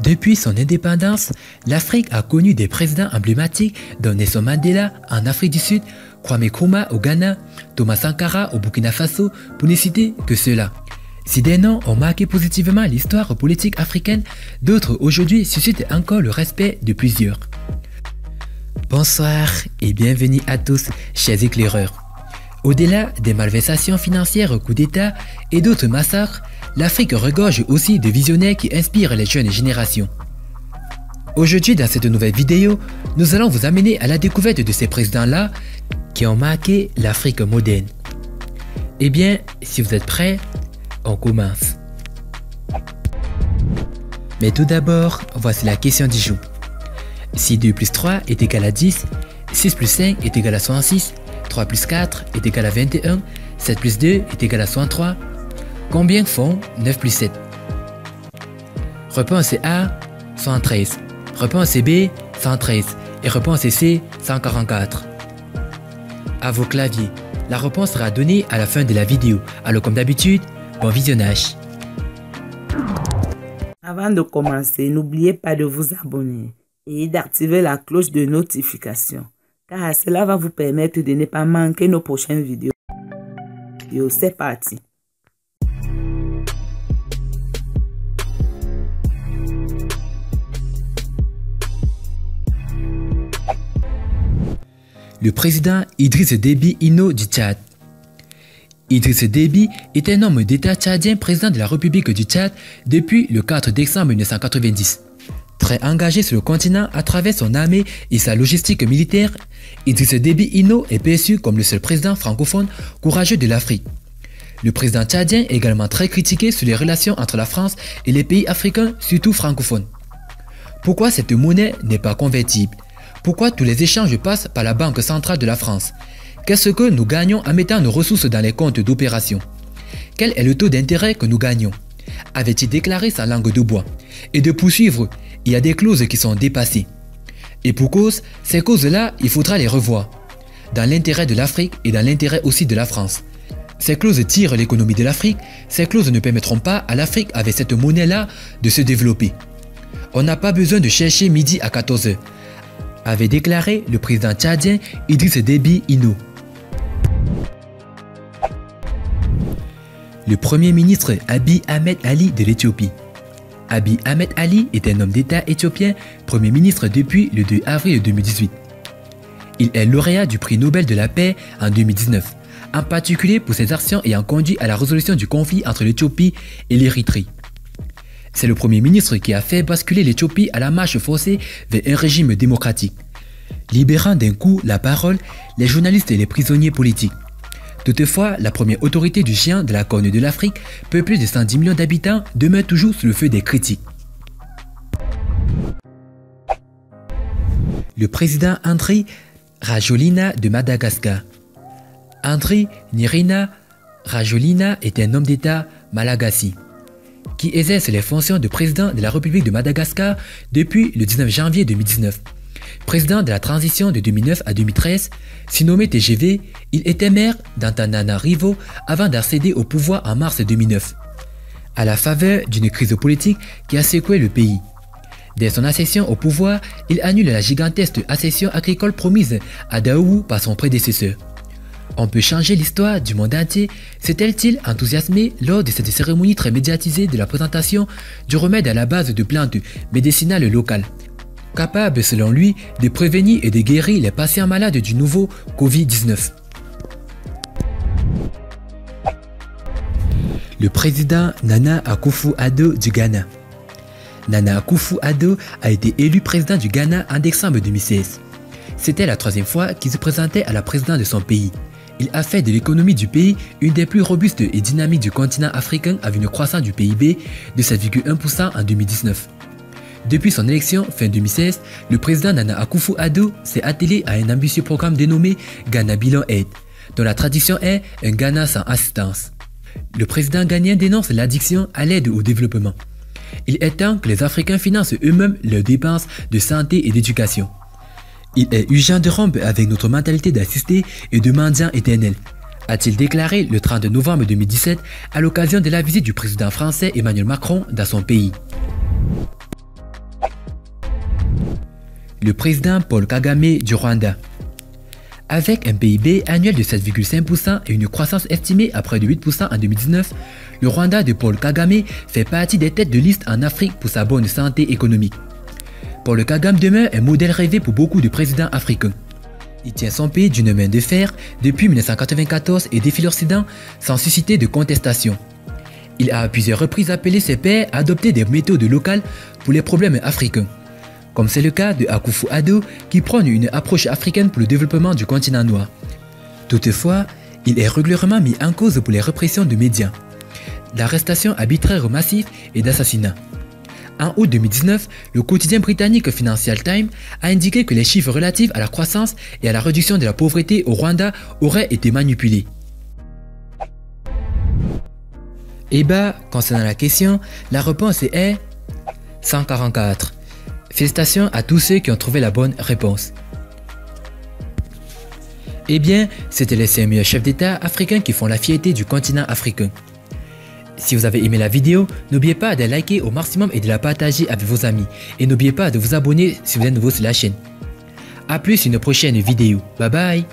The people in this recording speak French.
Depuis son indépendance, l'Afrique a connu des présidents emblématiques dont Nelson Mandela en Afrique du Sud, Kwame Nkrumah au Ghana, Thomas Sankara au Burkina Faso, pour ne citer que ceux-là. Si des noms ont marqué positivement l'histoire politique africaine, d'autres aujourd'hui suscitent encore le respect de plusieurs. Bonsoir et bienvenue à tous, chers éclaireurs. Au-delà des malversations financières, coups d'État et d'autres massacres, l'Afrique regorge aussi de visionnaires qui inspirent les jeunes générations. Aujourd'hui, dans cette nouvelle vidéo, nous allons vous amener à la découverte de ces présidents-là qui ont marqué l'Afrique moderne. Eh bien, si vous êtes prêts, on commence. Mais tout d'abord, voici la question du jour. Si 2 plus 3 est égal à 10, 6 plus 5 est égal à 66, 3 plus 4 est égal à 21, 7 plus 2 est égal à 63, combien font 9 plus 7? Réponse A, 113. Réponse B, 113. Et réponse C, 144. À vos claviers. La réponse sera donnée à la fin de la vidéo. Alors comme d'habitude, bon visionnage. Avant de commencer, n'oubliez pas de vous abonner et d'activer la cloche de notification, car cela va vous permettre de ne pas manquer nos prochaines vidéos. C'est parti. Le président Idriss Déby Itno du Tchad. Idriss Déby est un homme d'État tchadien président de la République du Tchad depuis le 4 décembre 1990. Très engagé sur le continent à travers son armée et sa logistique militaire, Idriss Déby Itno est perçu comme le seul président francophone courageux de l'Afrique. Le président tchadien est également très critiqué sur les relations entre la France et les pays africains, surtout francophones. Pourquoi cette monnaie n'est pas convertible? Pourquoi tous les échanges passent par la Banque centrale de la France? Qu'est-ce que nous gagnons en mettant nos ressources dans les comptes d'opération? Quel est le taux d'intérêt que nous gagnons? Avait-il déclaré sa langue de bois? Et de poursuivre, il y a des clauses qui sont dépassées. Et pour cause, ces causes-là, il faudra les revoir. Dans l'intérêt de l'Afrique et dans l'intérêt aussi de la France. Ces clauses tirent l'économie de l'Afrique, ces clauses ne permettront pas à l'Afrique avec cette monnaie-là de se développer. On n'a pas besoin de chercher midi à 14h. Avait déclaré le président tchadien Idriss Déby Itno. Le premier ministre Abiy Ahmed Ali de l'Éthiopie. Abiy Ahmed Ali est un homme d'État éthiopien, premier ministre depuis le 2 avril 2018. Il est lauréat du prix Nobel de la paix en 2019, en particulier pour ses actions ayant conduit à la résolution du conflit entre l'Éthiopie et l'Érythrée. C'est le premier ministre qui a fait basculer l'Éthiopie à la marche forcée vers un régime démocratique, libérant d'un coup la parole les journalistes et les prisonniers politiques. Toutefois, la première autorité du géant de la Corne de l'Afrique, peuplée de 110 millions d'habitants, demeure toujours sous le feu des critiques. Le président Andry Rajoelina de Madagascar. Andry Nirina Rajoelina est un homme d'État malagasy qui exerce les fonctions de président de la République de Madagascar depuis le 19 janvier 2019. Président de la transition de 2009 à 2013, surnommé TGV, il était maire d'Antananarivo avant d'accéder au pouvoir en mars 2009, à la faveur d'une crise politique qui a secoué le pays. Dès son accession au pouvoir, il annule la gigantesque accession agricole promise à Daoulou par son prédécesseur. On peut changer l'histoire du monde entier, s'est-elle enthousiasmée lors de cette cérémonie très médiatisée de la présentation du remède à la base de plantes médicinales locales, capable selon lui de prévenir et de guérir les patients malades du nouveau Covid-19. Le président Nana Akufo-Addo du Ghana. Nana Akufo-Addo a été élu président du Ghana en décembre 2016. C'était la 3e fois qu'il se présentait à la présidence de son pays. Il a fait de l'économie du pays une des plus robustes et dynamiques du continent africain avec une croissance du PIB de 7,1% en 2019. Depuis son élection fin 2016, le président Nana Akufo-Addo s'est attelé à un ambitieux programme dénommé Ghana Bilan Aid, dont la traduction est un Ghana sans assistance. Le président ghanéen dénonce l'addiction à l'aide au développement. Il est temps que les Africains financent eux-mêmes leurs dépenses de santé et d'éducation. Il est urgent de rompre avec notre mentalité d'assister et de mendiant éternel, a-t-il déclaré le 30 novembre 2017 à l'occasion de la visite du président français Emmanuel Macron dans son pays. le président Paul Kagame du Rwanda. Avec un PIB annuel de 7,5% et une croissance estimée à près de 8% en 2019, le Rwanda de Paul Kagame fait partie des têtes de liste en Afrique pour sa bonne santé économique. Paul Kagame demeure un modèle rêvé pour beaucoup de présidents africains. Il tient son pays d'une main de fer depuis 1994 et défie l'Occident sans susciter de contestation. Il a à plusieurs reprises appelé ses pairs à adopter des méthodes locales pour les problèmes africains, comme c'est le cas de Akufo-Addo qui prône une approche africaine pour le développement du continent noir. Toutefois, il est régulièrement mis en cause pour les répressions de médias, d'arrestations arbitraires massives et d'assassinats. En août 2019, le quotidien britannique Financial Times a indiqué que les chiffres relatifs à la croissance et à la réduction de la pauvreté au Rwanda auraient été manipulés. Et concernant la question, la réponse est 144. Félicitations à tous ceux qui ont trouvé la bonne réponse. C'était les 5 meilleurs chefs d'État africains qui font la fierté du continent africain. Si vous avez aimé la vidéo, n'oubliez pas de liker au maximum et de la partager avec vos amis. Et n'oubliez pas de vous abonner si vous êtes nouveau sur la chaîne. A plus une prochaine vidéo. Bye bye.